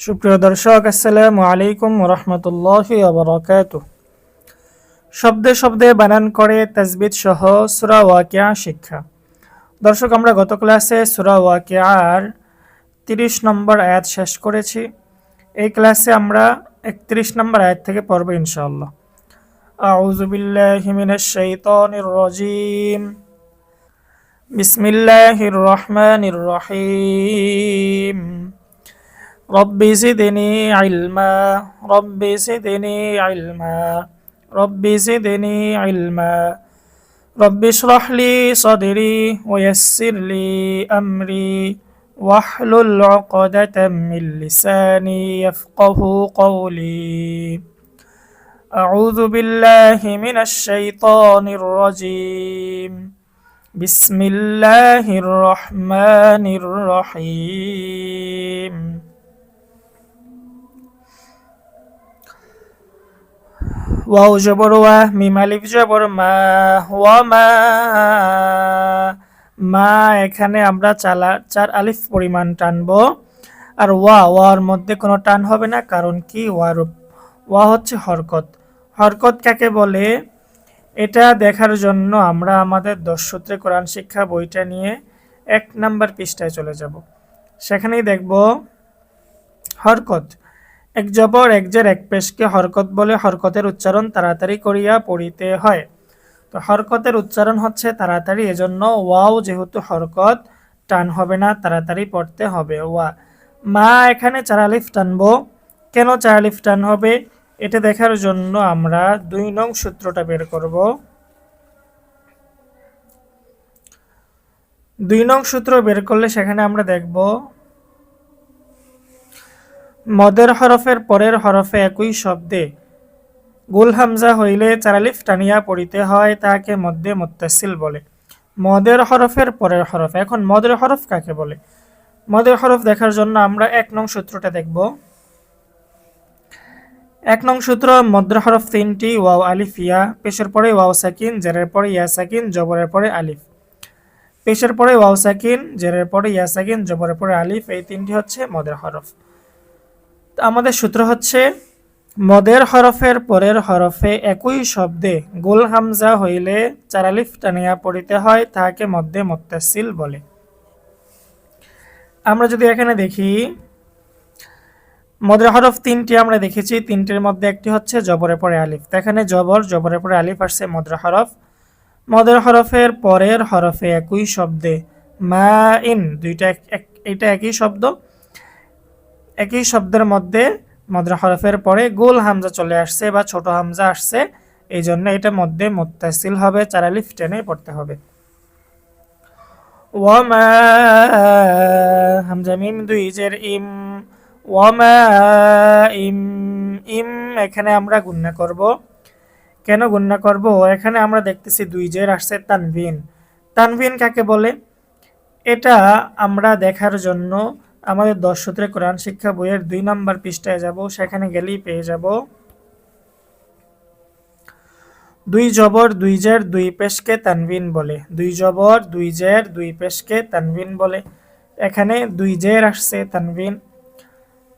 সুপ্রিয় দর্শক, আসসালামু আলাইকুম রহমতুল্লাহি ওয়া বারাকাতুহু। শব্দে শব্দে বানান করে তাজবিদ সহ সূরা ওয়াকিয়া শিক্ষা। দর্শক, আমরা গত ক্লাসে সূরা ওয়াকিয়ার 30 নম্বর আয়াত শেষ করেছি। এই ক্লাসে আমরা 31 নম্বর আয়াত থেকে পড়ব ইনশাআল্লাহ। আউযু বিল্লাহি মিনাশ শাইতানির রাজীম। বিসমিল্লাহির রহমানির রহিম। رب زدني علما رب زدني علما رب زدني علما رب اشرح لي صدري ويسر لي أمري واحلل عقدة من لساني يفقه قولي أعوذ بالله من الشيطان الرجيم بسم الله الرحمن الرحيم ওয়াও জবর ওয়া, মিম আলিফ জবর মা, ওয়া মা এখানে আমরা চার আলিফ পরিমাণ টানবো। আর ওয়ার মধ্যে কোনো টান হবে না, কারণ কি ওয়া হচ্ছে হরকত। হরকত কাকে বলে এটা দেখার জন্য আমরা আমাদের 10 সূত্রে কোরআন শিক্ষা বইটা নিয়ে 1 নাম্বার পৃষ্ঠায় চলে যাব। সেখানেই দেখব হরকত। এক জবর এক জের এক পেশকে হরকত বলে। হরকতের উচ্চারণ তাড়াতাড়ি করিয়া পড়িতে হয়। তো হরকতের উচ্চারণ হচ্ছে তাড়াতাড়ি, এজন্য ওয়াও যেহেতু হরকত, টান হবে না, তাড়াতাড়ি পড়তে হবে। ওয়া মা এখানে 4 আলিফ টানবো। কেন 4 আলিফ টান হবে এটা দেখার জন্য আমরা 2 নং সূত্রটা বের করব। 2 নং সূত্র বের করলে সেখানে আমরা দেখব মদের হরফের পরের হরফে একই শব্দে গোল হামজা হইলে 4 আলিফ টানিয়া পড়িতে হয়, তাকে মধ্যে মুত্তাসিল বলে। মদের হরফের পরের হরফ। এখন মদের হরফ কাকে বলে? মদের হরফ দেখার জন্য আমরা 1 নং সূত্রটা দেখব। 1 নং সূত্র, মদের হরফ 3টি, ওয়াও আলিফ ইয়া। পেশের পরে ওয়াও সাকিন, জেরের পরে ইয়া সাকিন, জবরের পরে আলিফ। পেশের পরে ওয়াও সাকিন, জেরের পরে ইয়া সাকিন, জবরের পরে আলিফ, এই 3টি হচ্ছে মদের হরফ। আমাদের সূত্র হচ্ছে মদের হরফের পরের হরফে একই শব্দে গোল হামজা হইলে 4 আলিফ টানিয়া পড়িতে হয়, তাহাকে মধ্যে মুত্তাসিল বলে। আমরা যদি এখানে দেখি মদের হরফ 3টি আমরা দেখেছি, 3টির মধ্যে একটি হচ্ছে জবরের পরে আলিফ। এখানে জবরের পরে আলিফ আসছে মদের হরফ। মদের হরফের পরের হরফে একই শব্দে মা ইন, এটা একই শব্দ। একই শব্দের মধ্যে মদের হরফের পরে গোল হামজা চলে আসছে বা ছোট হামজা আসছে, এই জন্য এটা মধ্যে মুত্তাসিল হবে, 4 আলিফ টেনে পড়তে হবে। ওয়ামা হামজা মিম 2 জের ইম, ওয়ামা ইম। ইম এখানে আমরা গুণনা করব। কেন গুণনা করব? এখানে আমরা দেখতেছি 2 জের আসছে তানভিন। তানভিন কাকে বলে এটা আমরা দেখার জন্য আমাদের 10 সূত্রে কোরআন শিক্ষা বইয়ের 2 নাম্বার পৃষ্ঠায় যাব। সেখানে গেলেই পেয়ে যাব 2 জবর 2 জের 2 পেশকে তানভিন বলে। 2 জবর 2 জের 2 পেশকে তানভিন বলে। এখানে 2 জের আসছে তানভিন,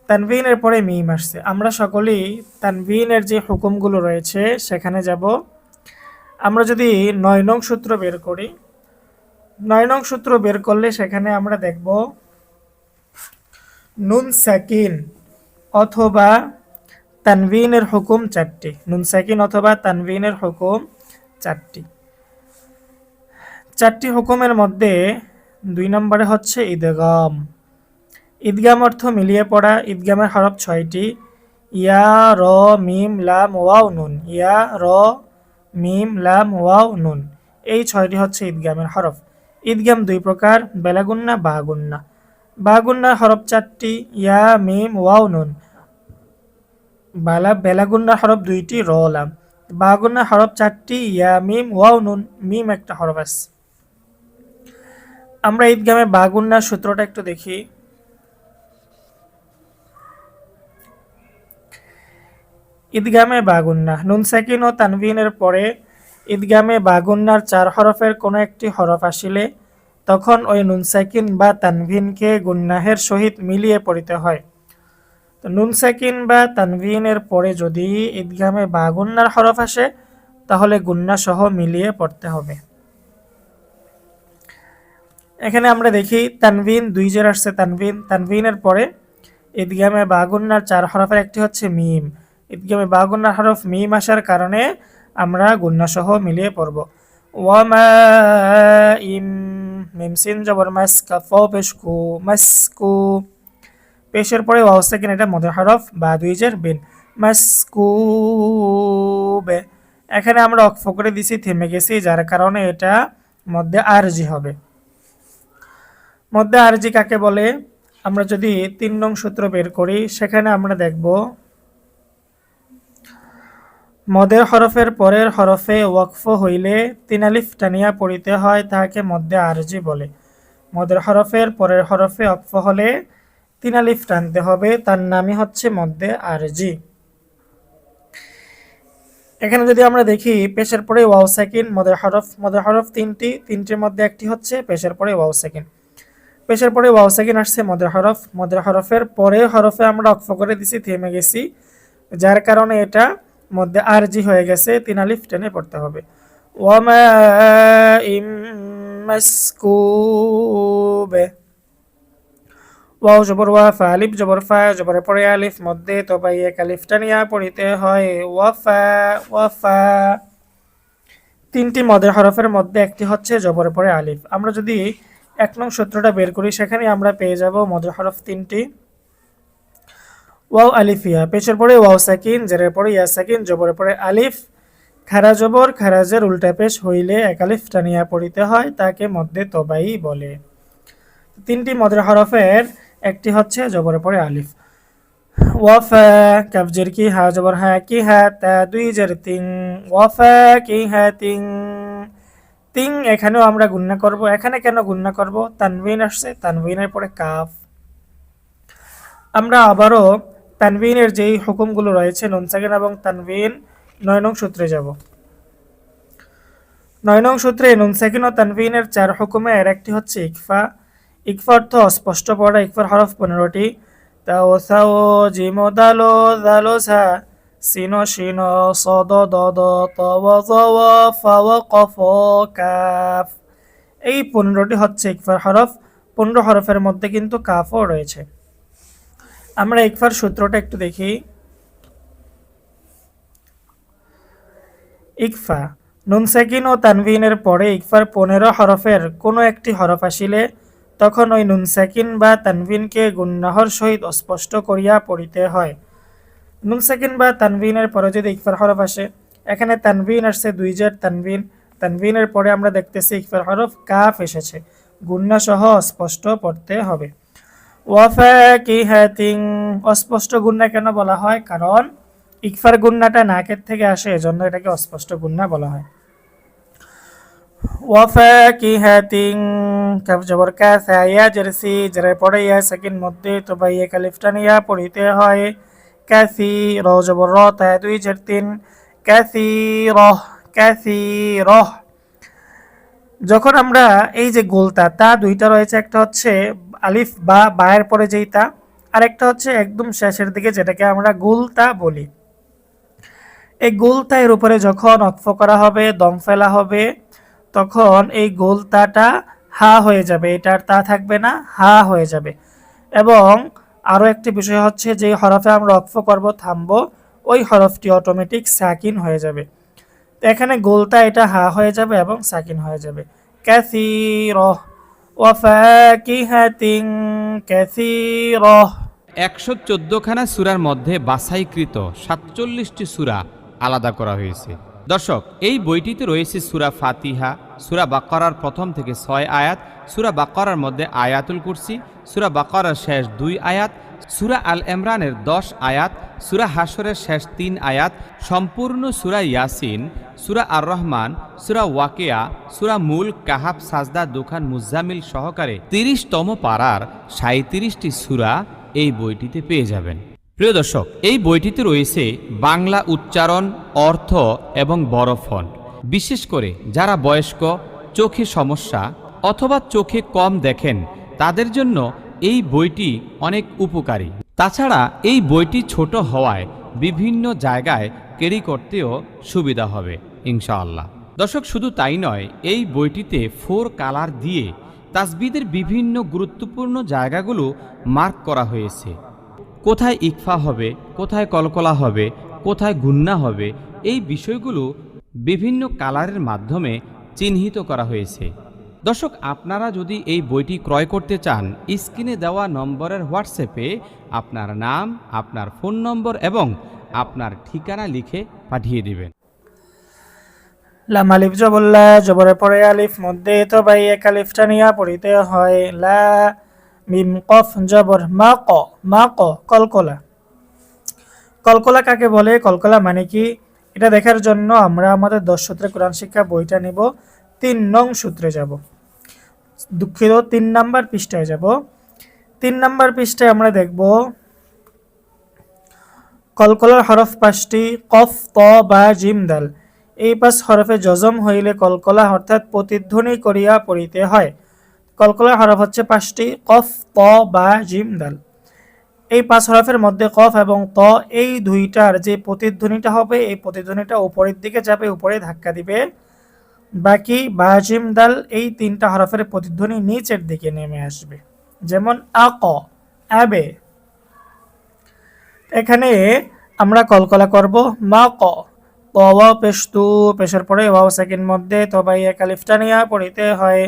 তানভিনের পরে মিম আসছে। আমরা সকলেই তানভিনের যে হুকুমগুলো রয়েছে সেখানে যাব। আমরা যদি 9 নং সূত্র বের করি, 9 নং সূত্র বের করলে সেখানে আমরা দেখব নুন সাকিন অথবা তানভিনের হুকুম 4টি। নুন সাকিন অথবা তানভিনের হুকুম 4টি। 4টি হুকুমের মধ্যে 2 নম্বরে হচ্ছে ইদগাম। ইদগাম অর্থ মিলিয়ে পড়া। ইদগামের হরফ 6টি, ইয়া, র, মিম, লাম, ওয়াও, নুন। ইয়া, র, মিম, লাম, ওয়াও, নুন, এই 6টি হচ্ছে ইদগামের হরফ। ইদগাম 2 প্রকার, বেলাগুন্না, বাগুন্না। বাগুন্নার হরফ 4টি, ইয়া, মিম, ওয়াও, নুন। বেলাগুন্নার হরফ 2টি, র, লাম। বাগুন্নার হরফ 4টি, ইয়া, মিম, ওয়াও, নুন, মিম একটা হরফ আছে। আমরা ঈদগামে বাগুন্নার সূত্রটা একটু দেখি। ঈদগামে বাগুন্না, নুন সাকিন ও তানভিনের পরে ঈদগামে বাগুন্নার 4 হরফের কোনো একটি হরফ আসিলে তখন ওই নুন সাকিন বা তানভিনকে গুন্নাহের সহিত মিলিয়ে পড়িতে হয়। তো নুন সাকিন বা তানভিনের পরে যদি ঈদগামে বা গুন্নার হরফ আসে তাহলে গুন্না সহ মিলিয়ে পড়তে হবে। এখানে আমরা দেখি তানভিন 2 জের আসছে, তানভিনের পরে ঈদগামে বা গুন্নার 4 হরফের একটি হচ্ছে মিম। ঈদগামে বা গুন্নার হরফ মিম আসার কারণে আমরা গুন্না সহ মিলিয়ে পড়ব। ওয়ামা ইম, মিম সিন জবর মাস, কাফ পেশ কু, মাসকু। পেশের পরে ওয়াও সাকিন, এটা মদের হরফ, বা 2 জের বিন, মাসকুবে। এখানে আমরা অক্ফ করে দিছি, থেমে গেছি, যার কারণে এটা মধ্যে আরজি হবে। মধ্যে আরজি কাকে বলে? আমরা যদি 3 নং সূত্র বের করি সেখানে আমরা দেখব মদের হরফের পরের হরফে ওয়াকফ হইলে 3 আলিফ টানিয়া পড়িতে হয়, তাহাকে মধ্যে আরজি বলে। মদের হরফের পরের হরফে ওয়াকফ হলে 3 আলিফ টানতে হবে, তার নামই হচ্ছে মধ্যে আরজি। এখানে যদি আমরা দেখি পেশের পরে ওয়াও সাকিন, মদের হরফ তিনটির মধ্যে একটি হচ্ছে পেশের পরে ওয়াও সাকিন। পেশের পরে ওয়াও সাকিন আসছে মদের হরফের পরে হরফে আমরা ওয়াকফ করে দিছি, থেমে গেছি, যার কারণে এটা মধ্যে আরজি হয়ে গেছে, 3 আলিফ টেনে পড়তে হবে। ওয়ামা ইম মাসকুবে। ওয়াও জবর ওয়া, ফা আলিফ জবর ফা, জবরের পরে আলিফ, মধ্যে তবাই এক আলিফ টানিয়া পড়িতে হয়, ওয়াফা ওয়াফা। 3টি মদের হরফের মধ্যে একটি হচ্ছে জবরের পরে আলিফ। আমরা যদি 1 নং সূত্রটা বের করি সেখানে আমরা পেয়ে যাব মদের হরফ 3টি। ওয়াও আলিফিয়া, পেশের পরে ওয়াও সাকিন, জেরের পরে ইয়া সাকিন, জবরের পরে আলিফ, খারা জবর, খারাজের উল্টা পেশ হইলে এক আলিফ টানিয়া পড়িতে হয়, তাকে মধ্যে তবাই বলে। 3টি মদের হরফের একটি হচ্ছে জবরের পরে আলিফ। ওয়াফা, কাফ জের কি, হা জবর হা, কি হা, তা 2 জের তিন, ওয়াফা কি হা তিন। তিন এখানেও আমরা গুণনা করব। এখানে কেন গুণনা করব? তানভিন আসছে, তানভিনের পরে কাফ। আমরা আবারও তানভিনের যেই হুকুমগুলো রয়েছে নুন সাকিন এবং তানভিন, 9 নং সূত্রে যাব। 9 নং সূত্রে নুন সাকিন ও তানভিনের 4 হুকুমের একটি হচ্ছে ইকফা। ইকফা অর্থ স্পষ্ট পড়া। ইকফার হরফ 15টি। তাও সাও জিম দালো দালো সা, সিনো শিনো সদ দদ তব তব ফাও কফ কাফ। এই 15টি হচ্ছে ইকফার হরফ। 15 হরফের মধ্যে কিন্তু কাফও রয়েছে। আমরা ইকফার সূত্রটা একটু দেখি। ইকফা, নুন সাকিন ও তানভিনের পরে ইকফার 15 হরফের কোনো একটি হরফ আসিলে তখন ওই নুন সাকিন বা তানভিনকে গুন্নাহর সহিত স্পষ্ট করিয়া পড়িতে হয়। নুন সাকিন বা তানভিনের পরে যদি ইকফার হরফ আসে, এখানে তানভিন আসছে 2 জের তানভিন, তানভিনের পরে আমরা দেখতেছি ইকফার হরফ কাফ এসেছে, গুন্না সহ স্পষ্ট পড়তে হবে। ওয়াফাকিহাতিন, অস্পষ্ট গুন্না কেন বলা হয়? কারণ ইকফার গুন্নাটা নাকের থেকে আসে, এজন্য এটাকে অস্পষ্ট গুন্না বলা হয়। ওয়াফাকিহাতিন, কাফ জবর কা, সা ইয়া জারসি, জেরের পরে ইয়া সাকিন, মধ্যে তবাই এক আলিফ টানিয়া পড়িতে হয়, কাসি, র জবর র, তা 2 জের 3, কাসিরহ কাসিরহ। যখন আমরা এই যে গোলতা, তা 2টা রয়েছে, একটা হচ্ছে আলিফ বা বায়ের পরে যেই তা, আর একটা হচ্ছে একদম শেষের দিকে যেটাকে আমরা গোলতা বলি। এই গোলতা এর উপরে যখন অক্ফ করা হবে, দম ফেলা হবে, তখন এই গোলতাটা হা হয়ে যাবে, এটার তা থাকবে না, হা হয়ে যাবে। এবং আরও একটি বিষয় হচ্ছে যে হরফে আমরা অক্ফ করব, থামবো, ওই হরফটি অটোমেটিক সাকিন হয়ে যাবে। তো এখানে গোলতা এটা হা হয়ে যাবে এবং সাকিন হয়ে যাবে। কাসীরাহ ওয়াফাকিহাতিন কাসীরাহ। 114খানা সূরার মধ্যে বাছাইকৃত 47টি সূরা আলাদা করা হয়েছে। দর্শক, এই বইটিতে রয়েছে সূরা ফাতিহা, সূরা বাকারার প্রথম থেকে 6 আয়াত, সূরা বাকারার মধ্যে আয়াতুল কুরসি, সূরা বাকারার শেষ 2 আয়াত, সূরা আল ইমরানের 10 আয়াত, সূরা হাশরের শেষ 3 আয়াত, সম্পূর্ণ সূরা ইয়াসিন, সূরা আর রহমান, সূরা ওয়াকিয়া, সূরা মুলক, কাহাফ, সাজদা, দুখান, মুজাম্মিল সহকারে 30তম পারার 37টি সূরা এই বইটিতে পেয়ে যাবেন। প্রিয় দর্শক, এই বইটিতে রয়েছে বাংলা উচ্চারণ, অর্থ এবং বড় ফন্ট। বিশেষ করে যারা বয়স্ক, চোখে সমস্যা অথবা চোখে কম দেখেন, তাদের জন্য এই বইটি অনেক উপকারী। তাছাড়া এই বইটি ছোট হওয়ায় বিভিন্ন জায়গায় ক্যারি করতেও সুবিধা হবে ইনশাআল্লাহ। দর্শক, শুধু তাই নয়, এই বইটিতে 4 কালার দিয়ে তাসবিদের বিভিন্ন গুরুত্বপূর্ণ জায়গাগুলো মার্ক করা হয়েছে। কোথায় ইকফা হবে, কোথায় কলকলা হবে, কোথায় গুন্না হবে, এই বিষয়গুলো বিভিন্ন কালারের মাধ্যমে চিহ্নিত করা হয়েছে। দর্শক, আপনারা যদি এই বইটি ক্রয় করতে চান, স্ক্রিনে দেওয়া নম্বরের হোয়াটসঅ্যাপে আপনার নাম, আপনার ফোন নম্বর এবং আপনার ঠিকানা লিখে পাঠিয়ে দিবেন। লাম আলিফ জবল্লা, জবরের পরে আলিফ মধ্যে তো ভাই এক আলিফটা নিয়ে পড়িতে হয়। লা মিম কফ জবর মা ক, মা ক, কলকলা। কলকলা কাকে বলে, কলকলা মানে কি, এটা দেখার জন্য আমরা আমাদের 10 সূত্রে কোরআন শিক্ষা বইটা নিব। 3 নং সূত্রে যাব, দুঃখিত 3 নাম্বার পৃষ্ঠায় যাব। 3 নাম্বার পৃষ্ঠায় আমরা দেখব কলকলার হরফ 5টি, কফ, ত, বা, জিম, দাল। এই 5 হরফে জজম হইলে কলকলা অর্থাৎ প্রতিধ্বনি করিয়া পড়িতে হয়। কলকলার হরফ হচ্ছে 5টি, কফ, ত, বা, জিম, দাল। এই 5 হরফের মধ্যে কফ এবং ত এই দুইটার যে প্রতিধ্বনিটা হবে, এই প্রতিধ্বনিটা উপরের দিকে যাবে, উপরে ধাক্কা দিবে। বাকি বা, জিম, দাল এই 3টা হরফের প্রতিধ্বনি নিচের দিকে নেমে আসবে, যেমন আক, আবে। এখানে আমরা কলকলা করব মা ক, ওয়াও পেশ তু, পেশের পরে ওয়াও সেকেন্ড মধ্যে তো ভাই এক আলিফটা নিয়ে পড়িতে হয়।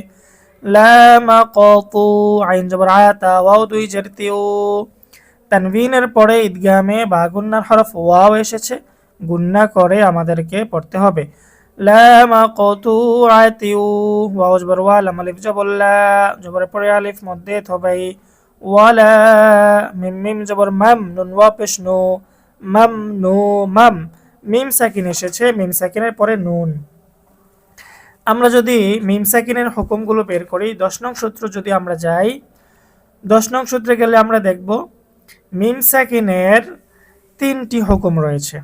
লা মা ক তু, আইন জবর আয়াতা, ওয়াও 2 জের তিউ। তানভিনের পরে ঈদগামে বা গুন্নার হরফ ওয়াও এসেছে, গুন্না করে আমাদেরকে পড়তে হবে। লা মা ক তু আতিউ, ওয়াও জবর ওয়া, লাম আলিফ জবর লা, জবরের পরে আলিফ মধ্যে তো ভাই ওয়ালা, মিম মিম জবর মাম, নুন ওয়া পেশ নু, মাম নু, মাম। মিম সাকিন এসেছে, মিম সাকিনের পরে নুন। আমরা যদি মিম সাকিনের হুকুমগুলো বের করি, 10 নং সূত্র যদি আমরা যাই, 10 নং সূত্রে গেলে আমরা দেখব মিম সাকিনের 3টি হুকুম রয়েছে।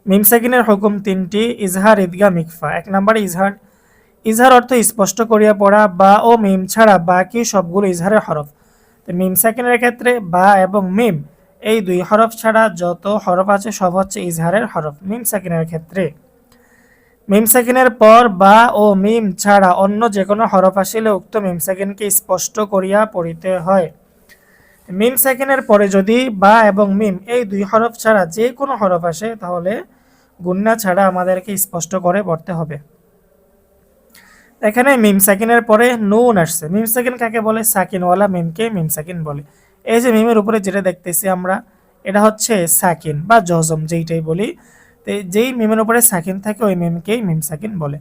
মিম সাকিনের হুকুম 3টি, ইজহার, ইদগাম, ইকফা। 1 নম্বরে ইজহার। ইজহার অর্থ স্পষ্ট করিয়া পড়া, বা ও মিম ছাড়া বাকি সবগুলো ইজহারের হরফ। তো মিম সাকিনের ক্ষেত্রে বা এবং মিম এই 2 হরফ ছাড়া যত হরফ আছে সব হচ্ছে ইজহারের হরফ মিম সাকিনের ক্ষেত্রে। মিম সাকিনের পর বা ও মিম ছাড়া অন্য যে কোনো হরফ আসিলে উক্ত মিম সাকিনকে স্পষ্ট করিয়া পড়িতে হয়। মিম সাকিনের পরে যদি বা এবং মিম এই 2 হরফ ছাড়া যে কোনো হরফ আসে, তাহলে গুন্না ছাড়া আমাদেরকে স্পষ্ট করে পড়তে হবে। এখানে মিম সাকিনের পরে নুন আসছে। মিম সাকিন কাকে বলে, সাকিনওয়ালা মিমকে মিম সাকিন বলে। এই যে মিমের উপরে যেটা দেখতেছি আমরা, এটা হচ্ছে সাকিন বা জজম যেইটাই বলি। তো যেই মিমের উপরে সাকিন থাকে ওই মিমকেই মিম সাকিন বলে।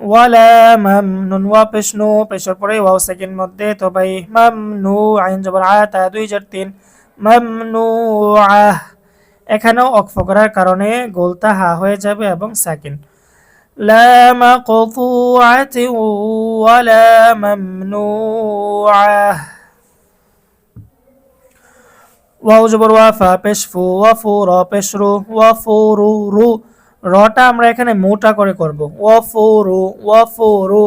ওয়ালা মাম, নুন ওয়া পেশ নু, পেশের পরে ওয়াও সাকিন মধ্যে তো ভাই মাম নু, আইন জবর আয়াতা 2 জের 3, মাম নু আহ। এখানেও অক্ফ করার কারণে গোলতা হা হয়ে যাবে এবং সাকিন। লা মাকতুআতিন ওয়ালা মামনুআহ। ওয়াও জবর ওয়া, ফা পেশ ফু, ওয়া ফু, র পেশ রু, ওয়া ফু রু, রু। রটা আমরা এখানে মোটা করে করব, ওয়া ফু রু, ওয়া ফু রু।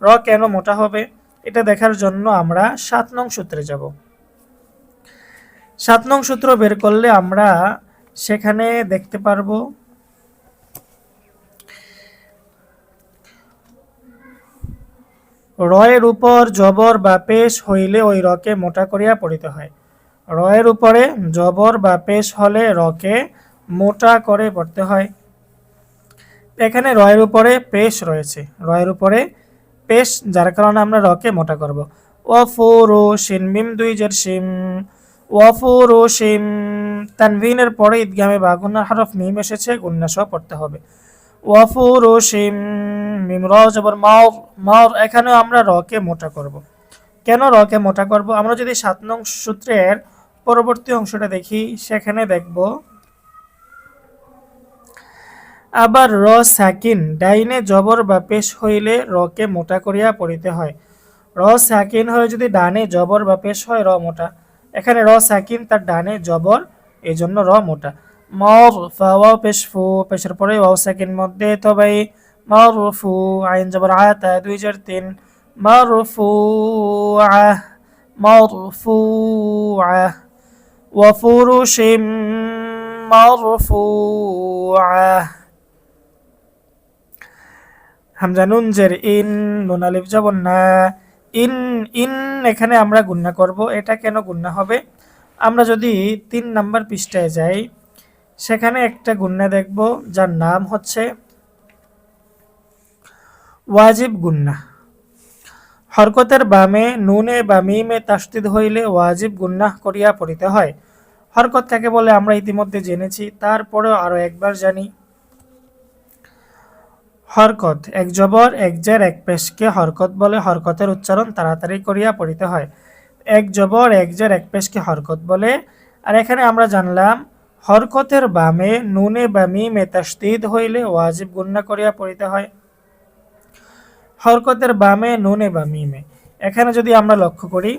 র কেন মোটা হবে এটা দেখার জন্য আমরা 7 নং সূত্রে যাব। 7 নং সূত্র বের করলে আমরা সেখানে দেখতে পারবো রয়ের উপর জবর বা পেশ হইলে ওই রকে মোটা করিয়া পড়িতে হয়। রয়ের উপরে জবর বা পেশ হলে রকে মোটা করে পড়তে হয়। এখানে রয়ের উপরে পেশ রয়েছে, রয়ের উপরে পেশ, যার কারণে আমরা রকে মোটা করব। ওয়াফুরু শিন, মিম 2 জের শিম, ওয়াফুরু শিম। তানভিনের পরে ঈদগামে বা গুন্নার হরফ মিম এসেছে, গুন্না সহ পড়তে হবে। ওয়াফুরু শিম, মিম র জবর মার, মার। এখানেও আমরা রকে মোটা করব। কেন রকে মোটা করব, আমরা যদি 7 নং সূত্রের পরবর্তী অংশটা দেখি, সেখানে দেখব আবার র সাকিন ডাইনে জবর বা পেশ হইলে রকে মোটা করিয়া পড়িতে হয়। র সাকিন হয়ে যদি ডানে জবর বা পেশ হয়, র মোটা। এখানে র সাকিন তার ডানে জবর, এই জন্য র মোটা। মর, ফা ওয়াও পেশ ফু, পেশের পরে ওয়াও সাকিন মধ্যে তো ভাই মারফু, আইন জবর আয়াতা 2 জের 3, মারফু আহ, মারফু আহ। ওয়াফুরুশিম মারফুআহ। হামজা নুন জের ইন, নুন আলিফ জবর না, ইন ইন এখানে আমরা গুণনা করব। এটা কেন গুণনা হবে? আমরা যদি 3 নাম্বার পৃষ্ঠায় যাই, সেখানে একটা গুণনা দেখব যার নাম হচ্ছে ওয়াজিব গুণনা। হরকতের বামে নুনে বা মিমে তাসদিদ হইলে ওয়াজিব গুণনা করিয়া পড়িতে হয়। হরকত কাকে বলে আমরা ইতিমধ্যে জেনেছি, তারপরেও আরো একবার জানি। হরকত এক জবর এক জের এক পেশকে হরকত বলে। হরকতের উচ্চারণ তাড়াতাড়ি করিয়া পড়িতে হয়। এক জবর এক জের এক পেশকে হরকত বলে। আর এখানে আমরা জানলাম হরকতের বামে নুনে বা মিমে তাসদিদ হইলে ওয়াজিব গুণনা করিয়া পড়িতে হয়। হরকতের বামে নুনে বা মিমে, এখানে যদি আমরা লক্ষ্য করি,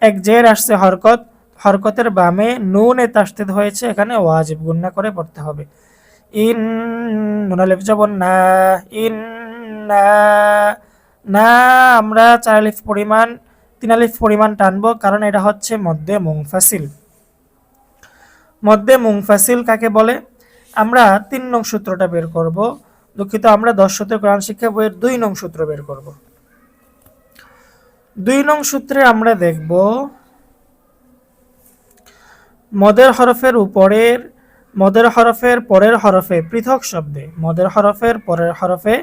এক জের আসছে হরকত, হরকতের বামে নুনে তাসদিদ হয়েছে, এখানে ওয়াজিব গুণনা করে পড়তে হবে। ইন নুন আলিফ জবর না, ইন না, না আমরা 4 আলিফ পরিমাণ 3 আলিফ পরিমাণ টানবো, কারণ এটা হচ্ছে মধ্যে মুনফাসিল। মধ্যে মুনফাসিল কাকে বলে? আমরা 3 নং সূত্রটা বের করব। দুঃখিত, আমরা 10 শতক কোরআন শিক্ষা বইয়ের 2 নং সূত্র বের করব। 2 নং সূত্রে আমরা দেখব মদের হরফের উপরের, মদের হরফের পরের হরফে পৃথক শব্দে, মদের হরফের পরের হরফে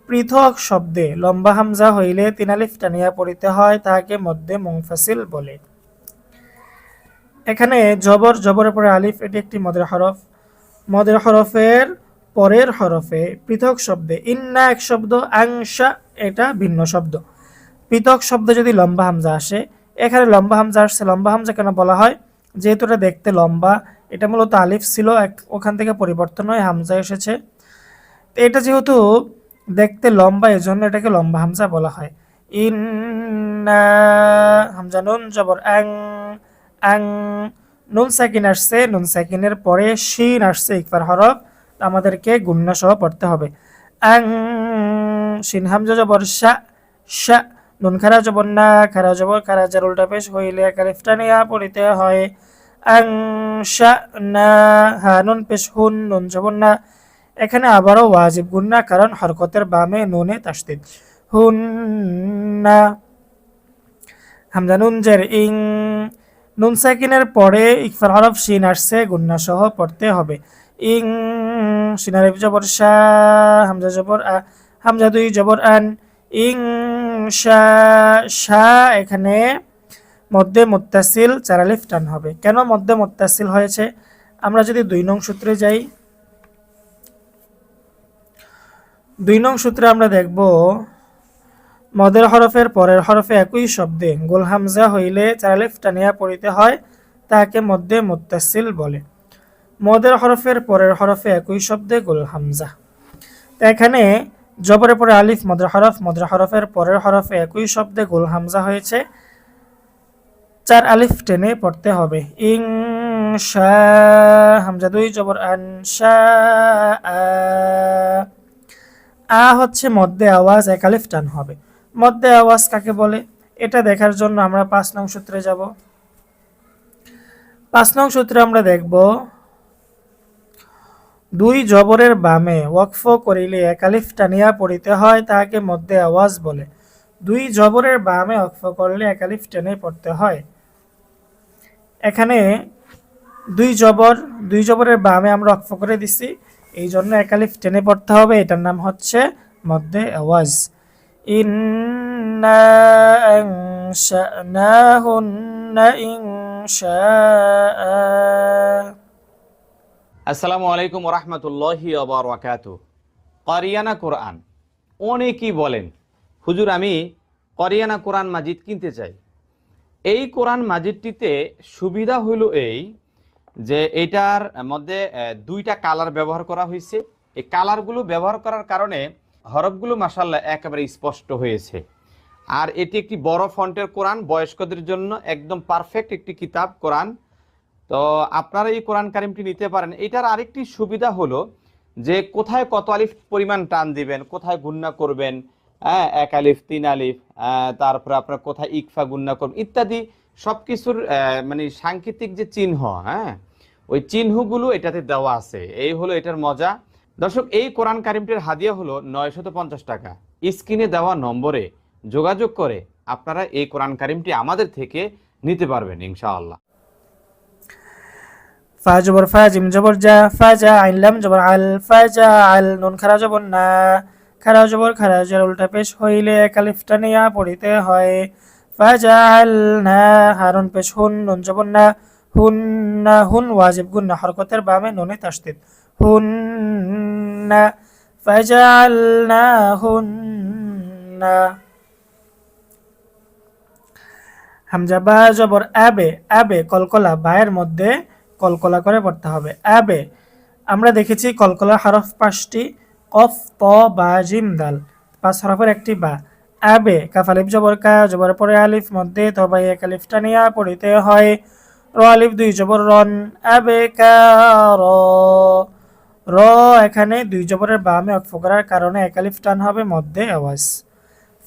পৃথক শব্দে লম্বা হামজা হইলে 3 আলিফ টানিয়া পড়িতে হয়, তাহাকে মধ্যে মুনফাসিল বলে। এখানে জবর, জবরের পরে আলিফ, এটি একটি মদের হরফ। মদের হরফের পরের হরফে পৃথক শব্দে, ইন্না এক শব্দ, আংশা এটা ভিন্ন শব্দ। পৃথক শব্দ যদি লম্বা হামজা আসে, এখানে লম্বা হামজা আসছে। লম্বা হামজা কেন বলা হয়? যেহেতু এটা দেখতে লম্বা, এটা মূলত আলিফ ছিল, ওখান থেকে পরিবর্তন হয়ে হামজা এসেছে। তো এটা যেহেতু দেখতে লম্বা, এজন্য এটাকে লম্বা হামজা বলা হয়। ইন্না হামজা নুন জবর আং, আং নুন সাকিন আসছে, নুন সাকিনের পরে শিন আসছে ইকফার হরফ, আমাদেরকে গুণনা সহ পড়তে হবে। আং শিন হামজা জবর শা, শা নুন খারা জবর না, খারা জবর খারা জার উল্টা পেশ হইলে এক আলিফ টানিয়া পড়িতে হয়। আং শা না, হা নুন পেশ হুন, নুন জবর না। এখানে আবারও ওয়াজিব গুণনা, কারণ হরকতের বামে নুনে তাসদিদ। হুন না হামজা নুন জের ইং, নুন সাকিনের পরে ইকফার হরফ শিন আসছে, গুণনা সহ পড়তে হবে। ইং শিন আলিফ জবর শা, হামজা জবর আ, হামজা 2 জবর আন, ইং শা, শা এখানে মধ্যে মুত্তাসিল 4 আলিফ টান হবে। কেন মধ্যে মুত্তাসিল হয়েছে? আমরা যদি 2 নং সূত্রে যাই, 2 নং সূত্রে আমরা দেখব মদের হরফের পরের হরফে একই শব্দে গোল হামজা হইলে 4 আলিফ টানিয়া পড়িতে হয়, তাকে মধ্যে মুত্তাসিল বলে। মদের হরফের পরের হরফে একই শব্দে গোল হামজা। তো এখানে জবরের পরে আলিফ মদের হরফ, মদের হরফের পরের হরফে একই শব্দে গোল হামজা হয়েছে, 4 আলিফ টেনে পড়তে হবে। ইং শা হামজা 2 জবর আন, শা আ হচ্ছে মধ্যে আওয়াজ, 1 আলিফ টান হবে। মধ্যে আওয়াজ কাকে বলে? এটা দেখার জন্য আমরা 5 নং সূত্রে যাব। 5 নং সূত্রে আমরা দেখব 2 জবরের বামে ওয়াকফ করিলে 1 আলিফ টানিয়া পড়িতে হয়, তাহাকে মধ্যে আওয়াজ বলে। 2 জবরের বামে ওয়াকফ করলে 1 আলিফ টেনে পড়তে হয়। এখানে 2 জবরের বামে আমরা ওয়াকফ করে দিছি, এই জন্য 1 আলিফ টেনে পড়তে হবে। এটার নাম হচ্ছে মধ্যে আওয়াজ। ইন্না আনশানাহুন্না ইনশাআ। আসসালামু আলাইকুম রহমতুল্লাহি ওয়া কারিয়ানা কোরআন। অনেকেই বলেন, হুজুর আমি কারিয়ানা কোরআন মাজিদ কিনতে চাই। এই কোরআন মাজিদটিতে সুবিধা হইল এই যে এটার মধ্যে 2টা কালার ব্যবহার করা হয়েছে। এই কালারগুলো ব্যবহার করার কারণে হরফগুলো মাশাআল্লাহ একেবারে স্পষ্ট হয়েছে। আর এটি একটি বড় ফন্টের কোরআন, বয়স্কদের জন্য একদম পারফেক্ট একটি কিতাব কোরআন। তো আপনারা এই কোরআন কারিমটি নিতে পারেন। এটার আরেকটি সুবিধা হলো যে কোথায় কত আলিফ পরিমাণ টান দিবেন, কোথায় গুণনা করবেন, 1 আলিফ 3 আলিফ, তারপরে আপনার কোথায় ইকফা গুণনা করবেন ইত্যাদি সবকিছুর মানে সাংকেতিক যে চিহ্ন, হ্যাঁ, ওই চিহ্নগুলো এটাতে দেওয়া আছে। এই হলো এটার মজা। দর্শক, এই কোরআন কারিমটির হাদিয়া হলো 950 টাকা। স্ক্রিনে দেওয়া নম্বরে যোগাযোগ করে আপনারা এই কোরআন কারিমটি আমাদের থেকে নিতে পারবেন ইনশাআল্লাহ। ফা জবর ফা, জিম জবর জা, ফা জা, আইন লাম জবর আল, ফা জা আল, নুন খারা জবর না, খারা জবর খারা, যার উল্টা পেশ হইলে এক আলিফ টানিয়া পড়িতে হয়। ফা জা আল না, হারুন পেশ হুন, নুন জবর না, হুন না, হুন ওয়াজিব গুন্না, হরকতের বামে নুনে তাসদিদ, হুন না, ফা জা আল না হুন না। হামজা বা জবর আবে, আবে কলকলা, বায়ের মধ্যে কলকলা করে পড়তে হবে। আবে, আমরা দেখেছি কলকলা হরফ 5টি, কফ, ত, বা, জিম, দাল, 5 হরফের একটি বা। আবে, কাফ আলিফ জবর কা, জবর পরে আলিফ মধ্যে তবাই এক আলিফ টানিয়া পড়িতে হয়। র আলিফ 2 জবর রন, আবে কা র, র এখানে 2 জবরের বামে অক্ফ করার কারণে এক আলিফ টান হবে মধ্যে আওয়াজ।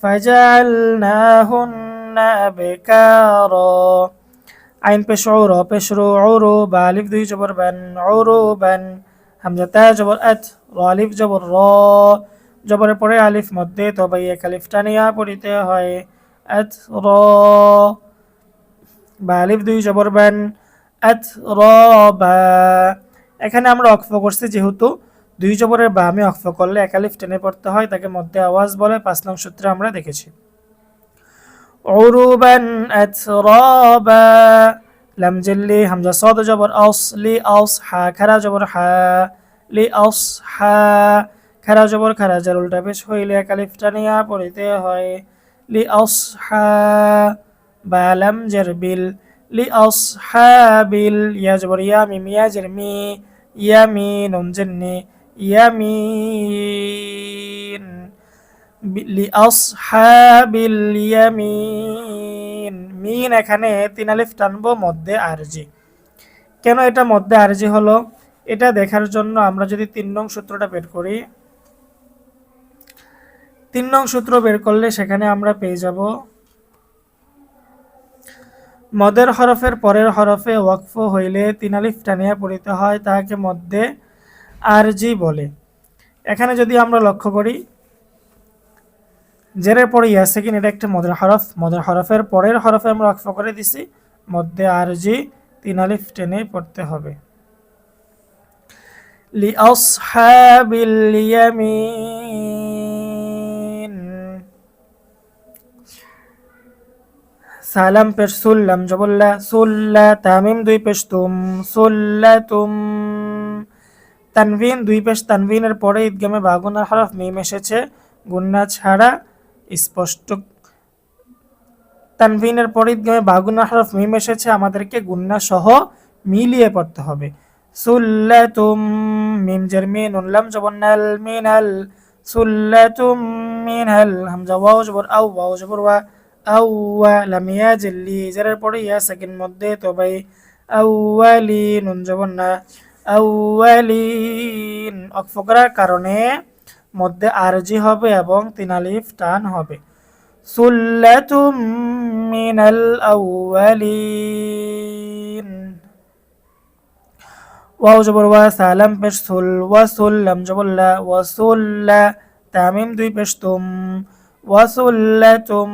ফাজালনাহুন্না আবকারা, আইন পেশ র, পেশ রু, উরু, বা আলিফ 2 জবর বান, উরুবান, হামজা তা জবর আত, র আলিফ জবর র, জবরের পরে আলিফ মধ্যে তবে এক আলিফ টানিয়া পড়িতে হয়। আত র, বা আলিফ 2 জবর বান, আত র বা। এখানে আমরা অক্ফ করছি যেহেতু 2 জবরের বামে অক্ফ করলে এক আলিফ টেনে পড়তে হয়, তাকে মধ্যে আওয়াজ বলে। 5 নং সূত্রে আমরা দেখেছি। উরুবান আতরাবা, লাম জিল্লি, হামজা সাদ জবর আস, লি আস, হা খারা জবর হা, লি আস হা, খারা জবর খারা, যার উল্টা পেশ হইলে এক আলিফ টানিয়া পড়িতে হয়। লি আস হা, বা লাম জের বিল, লি আস হা বিল, ইয়া জবর ইয়া, মিম ইয়া জের মি, ইয়ামি, নুন জেন্নি, ইয়ামিন, লিআসহাবিল ইয়ামিন, মিন এখানে 3 আলিফ টানবো মধ্যে আরজি। কেন এটা মধ্যে আরজি হলো, এটা দেখার জন্য আমরা যদি 3 নং সূত্রটা বের করি, 3 নং সূত্র বের করলে সেখানে আমরা পেয়ে যাব মদের হরফের পরের হরফে ওয়াকফ হইলে 3 আলিফ টানিয়া পড়িতে হয়, তাকে মধ্যে আরজি বলে। এখানে যদি আমরা লক্ষ্য করি, জেরের পরে ইয়া সেকিন, এটা একটা মদের হরফ, মদের হরফের পরের হরফে আমরা ওয়াকফ করে দিছি, মধ্যে আরজি 3 আলিফ টেনে পড়তে হবে। লিআসহাবিল ইয়ামিন, সালাম পেশ সুল্লাম জবল্লা, সুল্লা, তামিম 2 পেশ তুম, সুল্লাতুম, তানভিন 2 পেশ, তানভিনের পরে ঈদগামে বাগুনার হরফ মিম এসেছে, গুন্না ছাড়া স্পষ্ট। তানভিনের পরে ঈদগামে বাগুনা হরফ মিম এসেছে, আমাদেরকে গুন্না সহ মিলিয়ে পড়তে হবে। সুল্লাতুম, মিম জের মিন, নুন লাম জবর নাল, মিনাল, সুল্লাতুম মিনাল, হামজা ওয়াও জবর আও, ওয়াও জবর ওয়া, আওয়া, লাম ইয়া জিল্লি, জেরের পরে ইয়া সাকিন মধ্যে তবাই, আউয়ালি, নুন জবর না, আউয়ালিন, অক্ফ করার কারণে মধ্যে আরজি হবে এবং 3 আলিফ টান হবে। সুল্লাতুম মিনাল আউয়ালিন, ওয়াও জবর ওয়া, সালাম পেশ সুল, ওয়াসুল্লাম জবর লা, ওয়াসুল্লা, তামিম 2 পেশ তুম, ওয়াসুল্লাতুম,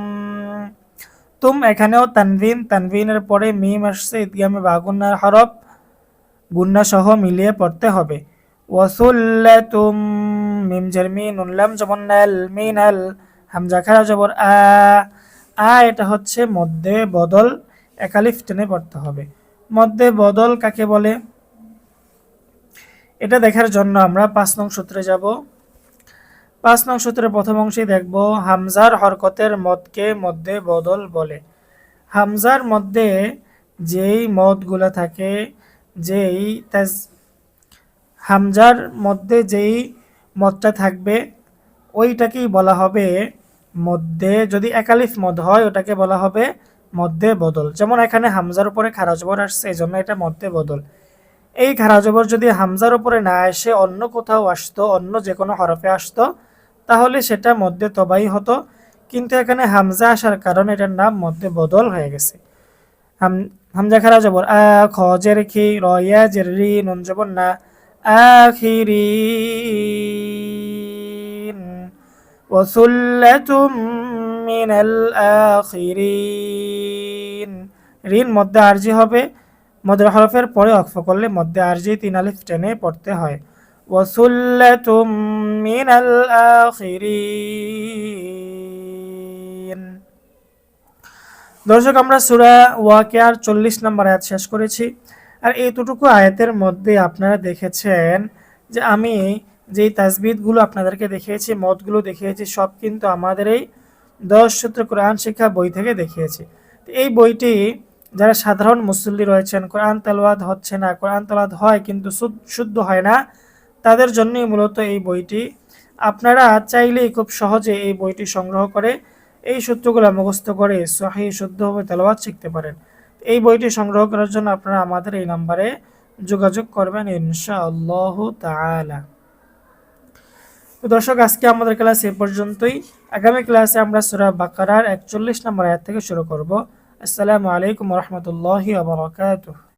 তুম এখানেও তানভিন, তানভিনের পরে মিম আসছে, ঈদগামে বাগুনার হরফ গুন্না সহ মিলিয়ে পড়তে হবে। ওয়াসুল্লাতুম, মিম জের মিন, নুন লাম জবর নাল, মিনাল, হামজা খারা জবর আ, আ এটা হচ্ছে মধ্যে বদল, এক আলিফ টেনে পড়তে হবে। মধ্যে বদল কাকে বলে, এটা দেখার জন্য আমরা 5 নং সূত্রে যাব। 5 নং সূত্রের প্রথম অংশে দেখব হামজার হরকতের মদকে মধ্যে বদল বলে। হামজার মধ্যে যেই মদগুলা থাকে, যেই হামজার মধ্যে যেই মদটা থাকবে ওইটাকেই বলা হবে মধ্যে, যদি একালিফ মদ হয় ওটাকে বলা হবে মধ্যে বদল। যেমন এখানে হামজার উপরে খারা জবর আসছে, এই জন্য এটা মধ্যে বদল। এই খারা জবর যদি হামজার উপরে না এসে অন্য কোথাও আসতো, অন্য যে কোনো হরফে আসতো, তাহলে সেটা মধ্যে তবাই হতো, কিন্তু এখানে হামজা আসার কারণে এটার নাম মধ্যে বদল হয়ে গেছে। হামজা খারা জবর আ, খ জের খি, র ইয়া জের রি, নুন জবর না, আখিরিন, ওয়া সুল্লাতুম মিনাল আখিরিন। রিন মধ্যে আরজি হবে, মদের হরফের পরে অক্ফ করলে মধ্যে আরজি 3 আলিফ টেনে পড়তে হয়। ওয়া সুল্লাতুম মিনাল আখিরিন। দর্শক, আমরা সূরা ওয়াকিয়ার 40 নম্বর আয়াত শেষ করেছি। আর এতটুকু আয়াতের মধ্যে আপনারা দেখেছেন যে আমি যেই তাসবিহগুলো আপনাদেরকে দেখিয়েছি, মতগুলো দেখিয়েছি, সব কিন্তু আমাদের এই 10 সূত্র কোরআন শিক্ষা বই থেকে দেখিয়েছি। তো এই বইটি যারা সাধারণ মুসল্লি রয়েছেন, কোরআন তেলাওয়াত হচ্ছে না, কোরআন তেলাওয়াত হয় কিন্তু শুদ্ধ হয় না, তাদের জন্যই মূলত এই বইটি। আপনারা চাইলেই খুব সহজে এই বইটি সংগ্রহ করে এই সূত্রগুলো মুখস্থ করে সহিহ শুদ্ধভাবে তেলাওয়াত শিখতে পারেন। এই বইটি সংগ্রহ করার জন্য আপনারা আমাদের এই নাম্বারে যোগাযোগ করবেন ইনশাআল্লাহ তাআলা। তো দর্শক, আজকে আমাদের ক্লাস এ পর্যন্তই। আগামী ক্লাসে আমরা সূরা বাকারার 41 নম্বর আয়াত থেকে শুরু করব। আসসালামু আলাইকুম ওয়া রাহমাতুল্লাহি ওয়া বারাকাতুহু।